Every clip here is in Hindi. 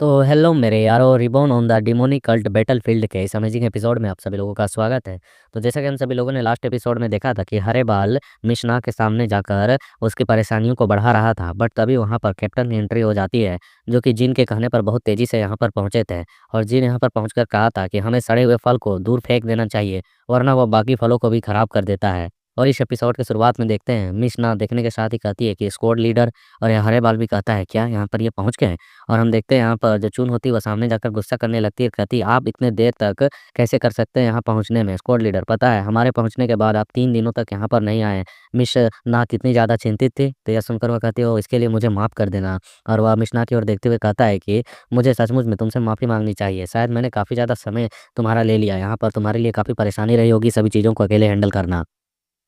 तो हेलो मेरे यारो, reborn on the demonic cult battlefield के इस अमेजिंग एपिसोड में आप सभी लोगों का स्वागत है। तो जैसा कि हम सभी लोगों ने लास्ट एपिसोड में देखा था कि हरे बाल मिशना के सामने जाकर उसकी परेशानियों को बढ़ा रहा था, बट तभी वहां पर कैप्टन की एंट्री हो जाती है, जो कि जिन के कहने पर बहुत तेजी से यहाँ पर पहुंचे थे। और जिन यहाँ पर पहुंचकर कहा था कि हमें सड़े हुए फल को दूर फेंक देना चाहिए, वरना वो बाकी फलों को भी खराब कर देता है। और इस एपिसोड के शुरुआत में देखते हैं मिशना देखने के साथ ही कहती है कि स्क्वाड लीडर, और यह हरे बाल भी कहता है क्या यहाँ पर ये पहुंच गए। और हम देखते हैं यहाँ पर जो चून होती है वो सामने जाकर गुस्सा करने लगती है, कहती है आप इतने देर तक कैसे कर सकते हैं यहाँ पहुँचने में। स्क्वाड लीडर, पता है हमारे पहुँचने के बाद आप 3 दिनों तक यहाँ पर नहीं आए। मिशना कितनी ज़्यादा चिंतित थी। तो यह सुनकर वह कहती है ओ इसके लिए मुझे माफ़ कर देना। और वह मिशना की ओर देखते हुए कहता है कि मुझे सचमुच में तुमसे माफ़ी मांगनी चाहिए। शायद मैंने काफ़ी ज़्यादा समय तुम्हारा ले लिया। यहाँ पर तुम्हारे लिए काफ़ी परेशानी रही होगी सभी चीज़ों को अकेले हैंडल करना।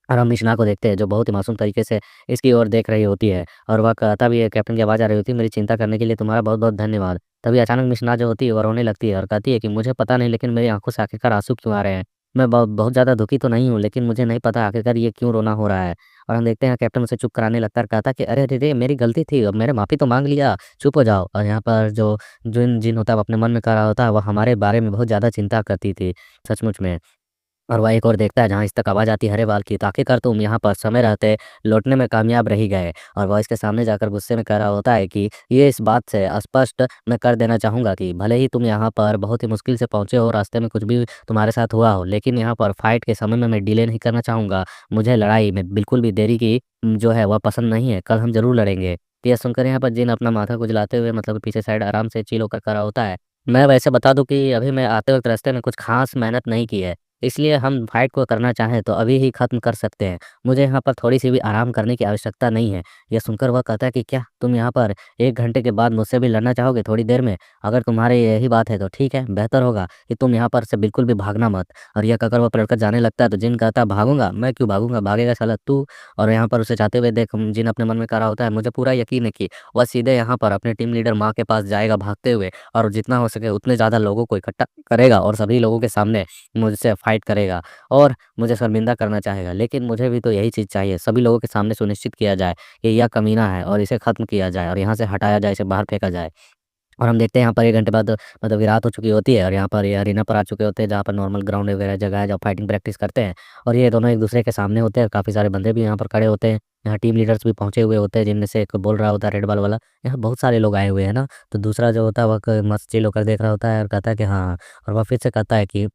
और हम मिशना को देखते हैं जो बहुत ही मासूम तरीके से इसकी ओर देख रही होती है, और वह कहता भी है, कैप्टन की आवाज़ आ रही होती है, मेरी चिंता करने के लिए तुम्हारा बहुत-बहुत धन्यवाद। तभी अचानक मिशना जो होती है वो रोने लगती है और कहती है कि मुझे पता नहीं, लेकिन मेरी आँखों से आखिरकार आँसू क्यों आ रहे हैं। मैं बहुत ज़्यादा दुखी तो नहीं हूँ, लेकिन मुझे नहीं पता आखिरकार ये क्यों रोना हो रहा है। और हम देखते हैं कैप्टन उसे चुप कराने लगता है और कहता है कि अरे रे रे! मेरी गलती थी, अब मैंने माफ़ी तो माँग लिया, चुप हो जाओ। और यहाँ पर जो जिन जिन होता है वो अपने मन में कह रहा होता है, वो हमारे बारे में बहुत ज़्यादा चिंता करती थी, सचमुच में। और वह एक और देखता है जहाँ इस तक आवाज़ आती है हरे बाल की, तो आखिरकार तुम यहाँ पर समय रहते लौटने में कामयाब रह ही गए। और वह इसके सामने जाकर गुस्से में कह रहा होता है कि ये इस बात से स्पष्ट मैं कर देना चाहूँगा कि भले ही तुम यहाँ पर बहुत ही मुश्किल से पहुँचे हो, रास्ते में कुछ भी तुम्हारे साथ हुआ हो, लेकिन यहाँ पर फाइट के समय में मैं डिले नहीं करना चाहूँगा। मुझे लड़ाई में बिल्कुल भी देरी की जो है वह पसंद नहीं है, कल हम ज़रूर लड़ेंगे। तो यह सुनकर यहाँ पर जिन अपना माथा खुजलाते हुए मतलब पीछे साइड आराम से चिल होकर खड़ा होता है। मैं वैसे बता दूँ कि अभी मैं आते वक़्त रास्ते में कुछ ख़ास मेहनत नहीं की है। इसलिए हम फाइट को करना चाहें तो अभी ही ख़त्म कर सकते हैं। मुझे यहाँ पर थोड़ी-सी भी आराम करने की आवश्यकता नहीं है। यह सुनकर वह कहता है कि क्या तुम यहाँ पर 1 घंटे के बाद मुझसे भी लड़ना चाहोगे थोड़ी देर में? अगर तुम्हारी यही बात है तो ठीक है, बेहतर होगा कि तुम यहाँ पर से बिल्कुल भी भागना मत। और यह कहकर वह पलटकर जाने लगता है तो जिन कहता है भागूँगा? मैं क्यों भागूँगा? भागेगा साला तू। और यहाँ पर उसे जाते हुए देख जिन अपने मन में कह रहा होता है मुझे पूरा यकीन है कि वह सीधे यहाँ पर अपने टीम लीडर माँ के पास जाएगा भागते हुए, और जितना हो सके उतने ज़्यादा लोगों को इकट्ठा करेगा और सभी लोगों के सामने मुझसे फाइट करेगा और मुझे शर्मिंदा करना चाहेगा। लेकिन मुझे भी तो यही चीज़ चाहिए, सभी लोगों के सामने सुनिश्चित किया जाए कि यह कमीना है और इसे ख़त्म किया जाए और यहाँ से हटाया जाए, इसे बाहर फेंका जाए। और हम देखते हैं यहाँ पर 1 घंटे बाद मतलब रात हो चुकी होती है और यहाँ पर ये अरीना पर आ चुके होते हैं, जहाँ पर नॉर्मल ग्राउंड वगैरह जगह है, जहाँ फाइटिंग प्रैक्टिस करते हैं। और ये दोनों एक-दूसरे के सामने होते हैं, काफ़ी सारे बंदे भी यहाँ पर खड़े होते हैं। यहाँ टीम लीडर्स भी पहुँचे हुए होते हैं, जिनमें से एक बोल रहा होता है रेड बाल वाला, यहाँ बहुत सारे लोग आए हुए हैं ना। तो दूसरा जो होता है वह क मस्त चिल होकर देख रहा होता है और कहता है कि हाँ, और वह फिर से कहता है कि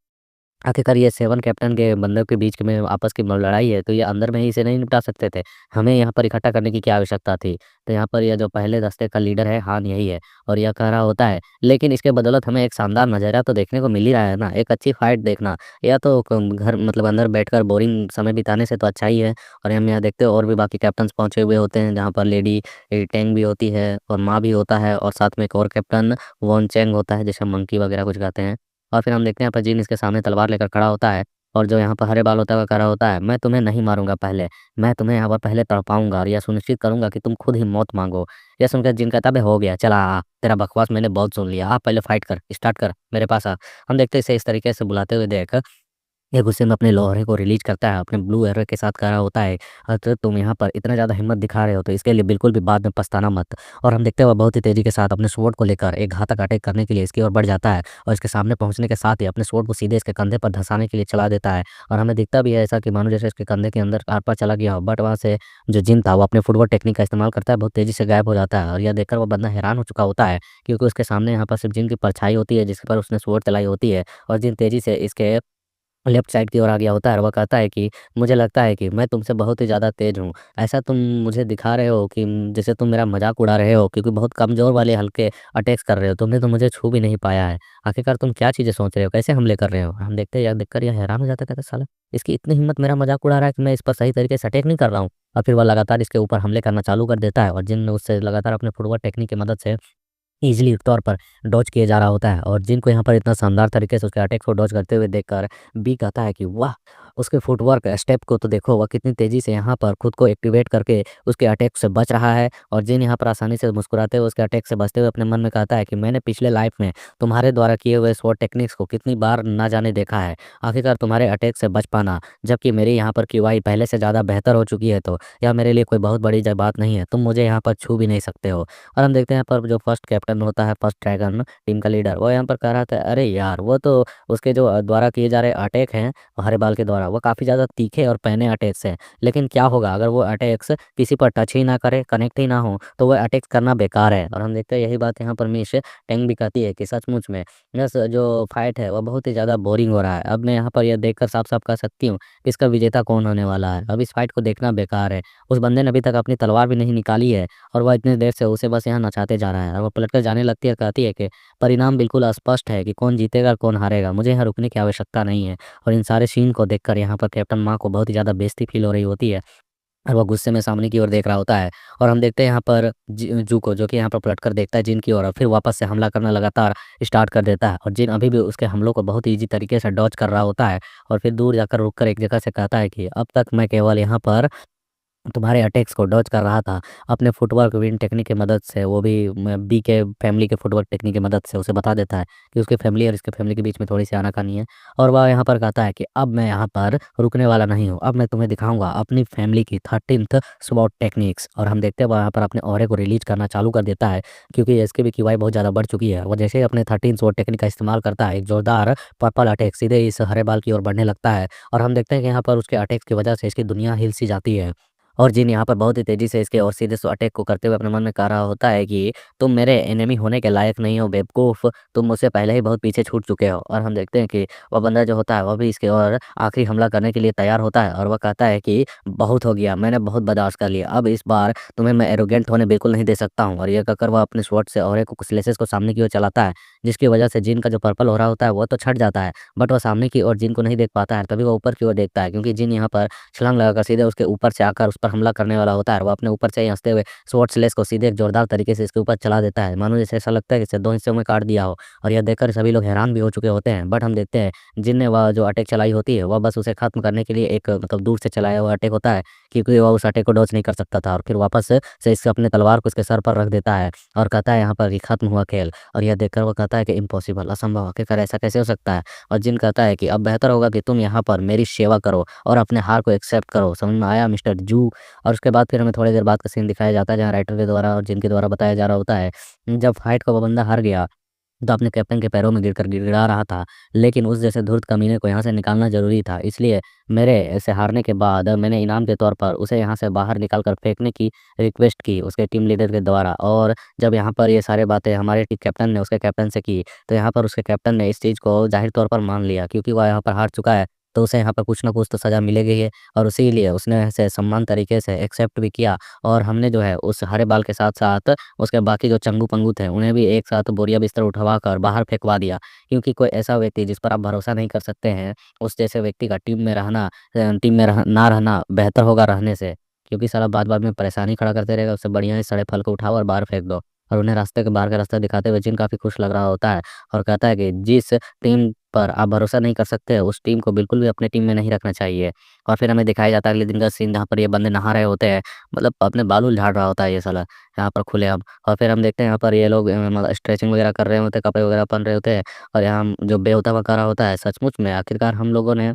आखिरकार ये 7 कैप्टन के बंदों के बीच में आपस की लड़ाई है, तो ये अंदर में ही इसे नहीं निपटा सकते थे। हमें यहाँ पर इकट्ठा करने की क्या आवश्यकता थी? तो यहाँ पर ये जो पहले दस्ते का लीडर है, हान यही है, और यह कह रहा होता है, लेकिन इसके बदौलत हमें एक शानदार नज़ारा तो देखने को मिल ही रहा है ना, एक अच्छी फाइट देखना। या तो घर मतलब अंदर बैठकर बोरिंग समय बिताने से तो अच्छा ही है। और हम यहाँ देखते हैं और भी बाकी कैप्टन्स पहुँचे हुए होते हैं, जहाँ पर लेडी टेंग भी होती है और माँ भी होता है, और साथ में एक और कैप्टन वॉन चेंग होता है, जिसे मंकी वगैरह कुछ कहते हैं। और फिर हम देखते हैं यहाँ पर जिन इसके सामने तलवार लेकर खड़ा होता है, और जो यहाँ पर हरे बाल होता है वह कह रहा होता है, मैं तुम्हें नहीं मारूँगा पहले, मैं तुम्हें यहाँ पर पहले तड़पाऊँगा और यह सुनिश्चित करूँगा कि तुम खुद ही मौत माँगो। यह सुनकर जिन कहता है, "बे हो गया, चल आ, तेरा बकवास मैंने बहुत सुन लिया, आ पहले फाइट कर, स्टार्ट कर, मेरे पास आ।" हम देखते हैं इसे इस तरीके से बुलाते हुए देख ये गुस्से में अपने लोहरे को रिलीज़ करता है, अपने ब्लू एरो के साथ कह रहा होता है, तो तुम यहाँ पर इतना ज़्यादा हिम्मत दिखा रहे हो तो इसके लिए बिल्कुल भी बाद में पछताना मत। और हम देखते हैं वह बहुत ही तेज़ी के साथ अपने स्वॉर्ड को लेकर एक घातक अटैक करने के लिए इसकी ओर बढ़ जाता है, और इसके सामने पहुँचने के साथ ही अपने स्वॉर्ड को सीधे इसके कंधे पर धँसाने के लिए चला देता है। और हमें दिखता भी है ऐसा कि मानो जैसे इसके कंधे के अंदर आर-पार चला गया हो, बट वहाँ से जो जिन था वो अपने फुटवर्क टेक्निक का इस्तेमाल करता है, बहुत तेज़ी से गायब हो जाता है। और यह देखकर वो बंदा हैरान हो चुका होता है, क्योंकि उसके सामने यहाँ पर सिर्फ़ जिन की परछाई होती है, जिसके पर उसने स्वॉर्ड चलाई होती है, और जिन तेज़ी से इसके लेफ्ट साइड की ओर आ गया होता है, और वो कहता है कि मुझे लगता है कि मैं तुमसे बहुत ही ज़्यादा तेज़ हूँ। ऐसा तुम मुझे दिखा रहे हो कि जैसे तुम मेरा मज़ाक उड़ा रहे हो, क्योंकि बहुत कमज़ोर वाले हल्के अटैक्स कर रहे हो। तुमने तो मुझे छू भी नहीं पाया है। आखिरकार तुम क्या चीज़ें सोच रहे हो? कैसे हमले कर रहे हो? हम देखते हैं, यह देखकर यह हैरान हो जाता है, कहता है साला इसकी इतनी हिम्मत, मेरा मज़ाक उड़ा रहा है कि मैं इस पर सही तरीके से अटैक नहीं कर रहा हूँ। और फिर वह लगातार इसके ऊपर हमले करना चालू कर देता है, और जिन उससे लगातार अपने फुटवर्क टेक्निक की मदद से ईज़िली तौर पर डॉज किए जा रहा होता है। और जिनको यहाँ पर इतना शानदार तरीके से उसके अटैक को डॉज करते हुए देखकर बी कहता है कि वाह! उसके फुटवर्क स्टेप को तो देखो, वह कितनी तेज़ी से यहाँ पर खुद को एक्टिवेट करके उसके अटैक से बच रहा है। और जिन यहाँ पर आसानी से मुस्कुराते हुए उसके अटैक से बचते हुए अपने मन में कहता है कि मैंने पिछले लाइफ में तुम्हारे द्वारा किए हुए स्वॉट टेक्निक्स को कितनी बार ना जाने देखा है। आखिरकार तुम्हारे अटैक से बच पाना, जबकि मेरी यहाँ पर क्यूआई पहले से ज़्यादा बेहतर हो चुकी है, तो यह मेरे लिए कोई बहुत बड़ी बात नहीं है। तुम मुझे यहाँ पर छू भी नहीं सकते हो। और हम देखते हैं यहाँ पर जो फर्स्ट कैप्टन होता है, फर्स्ट ड्रैगन टीम का लीडर, वो यहाँ पर कह रहा था, अरे यार वो तो उसके जो द्वारा किए जा रहे अटैक हैं हरे बाल के द्वारा, वो काफ़ी ज़्यादा तीखे और पैने अटैक्स हैं। लेकिन क्या होगा अगर वो अटैक्स किसी पर टच ही ना करे, कनेक्ट ही ना हो, तो वो अटैक करना बेकार है। और हम देखते हैं यही बात यहाँ पर मिश टेंग भी कहती है कि सचमुच में यस जो फाइट है वो बहुत ही ज़्यादा बोरिंग हो रहा है। अब मैं यहाँ पर यह देखकर साफ-साफ कह सकती हूँ कि इसका विजेता कौन होने वाला है। अब इस फाइट को देखना बेकार है। उस बंदे ने अभी तक अपनी तलवार भी नहीं निकाली है और वह इतनी देर से उसे बस यहाँ नचाते जा रहा है। और वो पलटकर जाने लगती है, कहती है कि परिणाम बिल्कुल स्पष्ट है कि कौन जीतेगा और कौन हारेगा। मुझे यहाँ रुकने की आवश्यकता नहीं है। और इन सारे सीन को देखकर यहाँ पर कैप्टन माँ को बहुत ही ज़्यादा बेइज़्ज़ती फ़ील हो रही होती है। और वो गुस्से में सामने की ओर देख रहा होता है। और हम देखते हैं यहाँ पर जू जो कि यहाँ पर पलटकर देखता है जिन की ओर, और फिर वापस से हमला करना लगातार स्टार्ट कर देता है। और जिन अभी भी उसके हमलों को बहुत ईज़ी तरीके से डॉज कर रहा होता है और फिर दूर जाकर रुककर एक जगह से कहता है कि अब तक मैं केवल यहाँ पर तुम्हारे अटैक्स को डॉज कर रहा था अपने फुटवर्क विन टेक्निक की मदद से। वो भी बी के फैमिली के फुटवर्क टेक्निक की मदद से उसे बता देता है कि उसके फैमिली और इसके फैमिली के बीच में थोड़ी-सी आनाकानी है। और वह यहाँ पर कहता है कि अब मैं यहाँ पर रुकने वाला नहीं हूँ। अब मैं तुम्हें दिखाऊँगा अपनी फैमिली की 13th स्वॉट टेक्निक्स। और हम देखते हैं वह यहाँ पर अपने ऑरे को रिलीज़ करना चालू कर देता है, क्योंकि इसकी भी क्यूआई बहुत ज़्यादा बढ़ चुकी है। वो जैसे ही अपने 13 स्वॉट टेक्निक का इस्तेमाल करता है, एक जोरदार पर्पल अटैक सीधे इस हरे बाल की ओर बढ़ने लगता है। और हम देखते हैं कि यहाँ पर उसके अटैक्स की वजह से इसकी दुनिया हिल-सी जाती है। और जिन यहाँ पर बहुत ही तेज़ी से इसके और सीधे सो अटैक को करते हुए अपने मन में कह रहा होता है कि तुम मेरे एनिमी होने के लायक नहीं हो बेवकूफ़, तुम मुझसे पहले ही बहुत पीछे छूट चुके हो। और हम देखते हैं कि वह बंदा जो होता है वह भी इसके और आखिरी हमला करने के लिए तैयार होता है। और वह कहता है कि बहुत हो गया, मैंने बहुत बर्दाश्त कर लिया, अब इस बार तुम्हें मैं एरोगेंट होने बिल्कुल नहीं दे सकता हूँ। और ये कहकर वह अपने स्वॉर्ड से और एक स्लेसेस को सामने की ओर चलाता है, जिसकी वजह से जिन का जो पर्पल हो रहा होता है वो तो छट जाता है, बट वह सामने की ओर जिन को नहीं देख पाता है। तभी वह ऊपर की ओर देखता है, क्योंकि जिन यहाँ पर छलांग लगाकर सीधे उसके ऊपर से आकर उस पर हमला करने वाला होता है। वो अपने ऊपर से ही हँसते हुए स्वॉर्ड स्लेस को सीधे एक जोरदार तरीके से इसके ऊपर चला देता है, मानो जैसे ऐसा लगता है कि इसे 2 हिस्सों में काट दिया हो। और यह देखकर सभी लोग हैरान भी हो चुके होते हैं। बट हम देखते हैं जिन ने वह जो अटैक चलाई होती है, वह बस उसे खत्म करने के लिए एक मतलब दूर से चलाया हुआ अटैक होता है, क्योंकि वह उस अटैक को डॉज नहीं कर सकता था। और फिर वापस से इससे अपने तलवार को इसके सर पर रख देता है और कहता है यहाँ पर कि खत्म हुआ खेल। और यह देखकर वो कहता है कि इम्पॉसिबल, असंभव, आखिरकार ऐसा कैसे हो सकता है। और जिन कहता है कि अब बेहतर होगा कि तुम यहाँ पर मेरी सेवा करो और अपने हार को एक्सेप्ट करो, समझ में आया मिस्टर जू। और उसके बाद फिर हमें थोड़ी देर बाद का सीन दिखाया जाता है, जहाँ राइटर के द्वारा और जिनके द्वारा बताया जा रहा होता है, जब फाइट का वो बंदा हार गया तो अपने कैप्टन के पैरों में गिरकर गिड़गिड़ा रहा था। लेकिन उस जैसे धूर्त कमीने को यहाँ से निकालना ज़रूरी था। इसलिए मेरे ऐसे हारने के बाद मैंने इनाम के तौर पर उसे यहाँ से बाहर निकाल कर फेंकने की रिक्वेस्ट की उसके टीम लीडर के द्वारा। और जब यहाँ पर ये सारी बातें हमारे कैप्टन ने उसके कैप्टन से की, तो यहाँ पर उसके कैप्टन ने इस चीज़ को ज़ाहिर तौर पर मान लिया, क्योंकि वह यहाँ पर हार चुका है, तो उसे यहाँ पर कुछ ना कुछ तो सज़ा मिलेगी ही। और इसीलिए उसने ऐसे सम्मान तरीके से एक्सेप्ट भी किया। और हमने जो है उस हरे बाल के साथ-साथ उसके बाकी जो चंगू-पंगू थे, उन्हें भी एक साथ बोरिया बिस्तर उठवा कर बाहर फेंकवा दिया। क्योंकि कोई ऐसा व्यक्ति जिस पर आप भरोसा नहीं कर सकते हैं, उस जैसे व्यक्ति का टीम में ना रहना बेहतर होगा रहने से। क्योंकि साला बात-बात में परेशानी खड़ा करते रहेगा, उससे बढ़िया है सड़े फल को उठाओ और बाहर फेंक दो। और उन्हें रास्ते के बाहर का रास्ता दिखाते हुए जिन काफ़ी खुश लग रहा होता है और कहता है कि जिस टीम पर आप भरोसा नहीं कर सकते, उस टीम को बिल्कुल भी अपने टीम में नहीं रखना चाहिए। और फिर हमें दिखाया जाता है अगले दिन का सीन, जहाँ पर ये बंदे नहा रहे होते हैं, मतलब अपने बाल-वूल झाड़ रहा होता है ये साला, यहाँ पर खुलेआम। और फिर हम देखते हैं यहाँ पर ये लोग मतलब स्ट्रेचिंग वगैरह कर रहे होते हैं, कपड़े वगैरह पहन रहे होते हैं। और यहाँ जो बेहोता हुआ कर रहा होता है, सचमुच में आखिरकार हम लोगों ने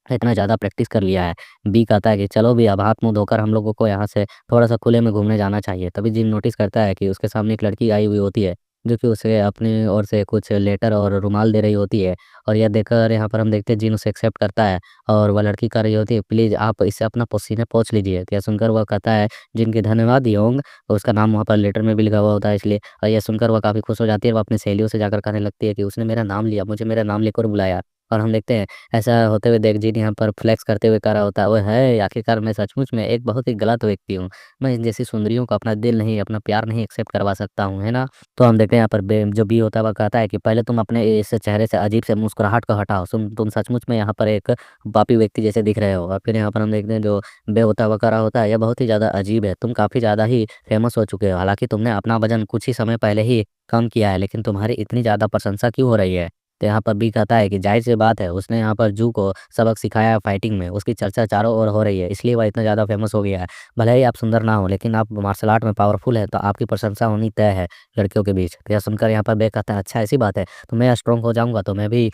इतना ज़्यादा प्रैक्टिस कर लिया है। बी कहता है कि चलो भी अब हाथ-मुँह धोकर हम लोगों को यहाँ से थोड़ा-सा खुले में घूमने जाना चाहिए। तभी जिन नोटिस करता है कि उसके सामने एक लड़की आई हुई होती है, जो कि उसे अपनी ओर से कुछ लेटर और रुमाल दे रही होती है। और यह देखकर यहाँ पर हम देखते हैं जिन उसे एक्सेप्ट करता है और वह लड़की कह रही होती है, प्लीज़ आप इससे अपना पसीना पोंछ लीजिए। तो यह सुनकर वह कहता है जिनकी धन्यवाद योंग, उसका नाम वहाँ पर लेटर में भी लिखा हुआ होता है इसलिए। और यह सुनकर वह काफ़ी खुश हो जाती है और वह अपनी सहेलियों से जाकर कहने लगती है कि उसने मेरा नाम लिया, मुझे मेरा नाम लेकर बुलाया। और हम देखते हैं ऐसा होते हुए देख जिन यहाँ पर फ्लेक्स करते हुए कह रहा होता है, ओए है आखिरकार मैं सचमुच में एक बहुत ही गलत व्यक्ति हूँ। मैं इन जैसी सुंदरियों को अपना दिल नहीं, अपना प्यार नहीं एक्सेप्ट करवा सकता हूँ, है ना? तो हम देखते हैं यहाँ पर जो बी होता है वह कहता है कि पहले तुम अपने इस चेहरे से अजीब से मुस्कुराहट को हटाओ। तुम सचमुच में यहाँ पर एक पापी व्यक्ति जैसे दिख रहे हो। और फिर यहाँ पर हम देखते हैं जो बे होता है वह कह रहा होता है, यह बहुत ही ज़्यादा अजीब है। तुम काफ़ी ज़्यादा ही फेमस हो चुके हो। हालाँकि तुमने अपना वज़न कुछ ही समय पहले ही कम किया है, लेकिन तुम्हारी इतनी ज़्यादा प्रशंसा क्यों हो रही है? तो यहाँ पर बी कहता है कि ज़ाहिर-सी बात है उसने यहाँ पर जू को सबक सिखाया है फाइटिंग में, उसकी चर्चा चारों ओर हो रही है, इसलिए वह इतना ज़्यादा फ़ेमस हो गया है। भले ही आप सुंदर ना हो लेकिन आप मार्शल आर्ट में पावरफुल हैं, तो आपकी प्रशंसा होनी तय है लड़कियों के बीच। तो यह सुनकर यहाँ पर बे कहता है अच्छा ऐसी बात है, तो मैं स्ट्रॉन्ग हो जाऊँगा तो मैं भी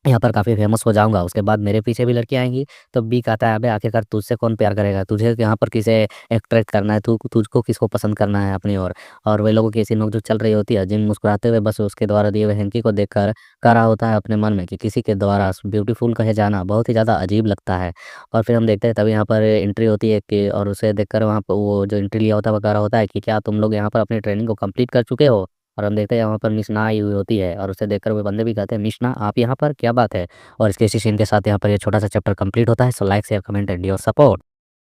यहाँ पर काफ़ी फ़ेमस हो जाऊँगा, उसके बाद मेरे पीछे भी लड़कियाँ आएँगी। तो बी कहता है, "अबे आखिरकार तुझसे कौन प्यार करेगा? तुझे यहाँ पर किसे अट्रैक्ट करना है, तू तुझको किसको पसंद करना है अपनी ओर?" और वे लोगों की ऐसी नोक-झोंक चल रही होती है। जिन मुस्कुराते हुए बस उसके द्वारा दिए हुए हैंकी को देखकर कह रहा होता है अपने मन में कि किसी के द्वारा ब्यूटीफुल कहे जाना बहुत ही ज़्यादा अजीब लगता है। और फिर हम देखते हैं तभी यहाँ पर एंट्री होती है कि और उसे देखकर वहाँ पे वो जो एंट्री लिया होता है वो कह रहा होता है कि, "क्या तुम लोग यहाँ पर अपनी ट्रेनिंग को कंप्लीट कर चुके हो?" और हम देखते हैं यहाँ पर मिशना आई हुई होती है और उसे देखकर वो बंदे भी कहते हैं, "मिशना आप यहाँ पर? क्या बात है?" और इसके इसी सीन के साथ यहाँ पर ये छोटा-सा चैप्टर कंप्लीट होता है। So like, share, comment and your support.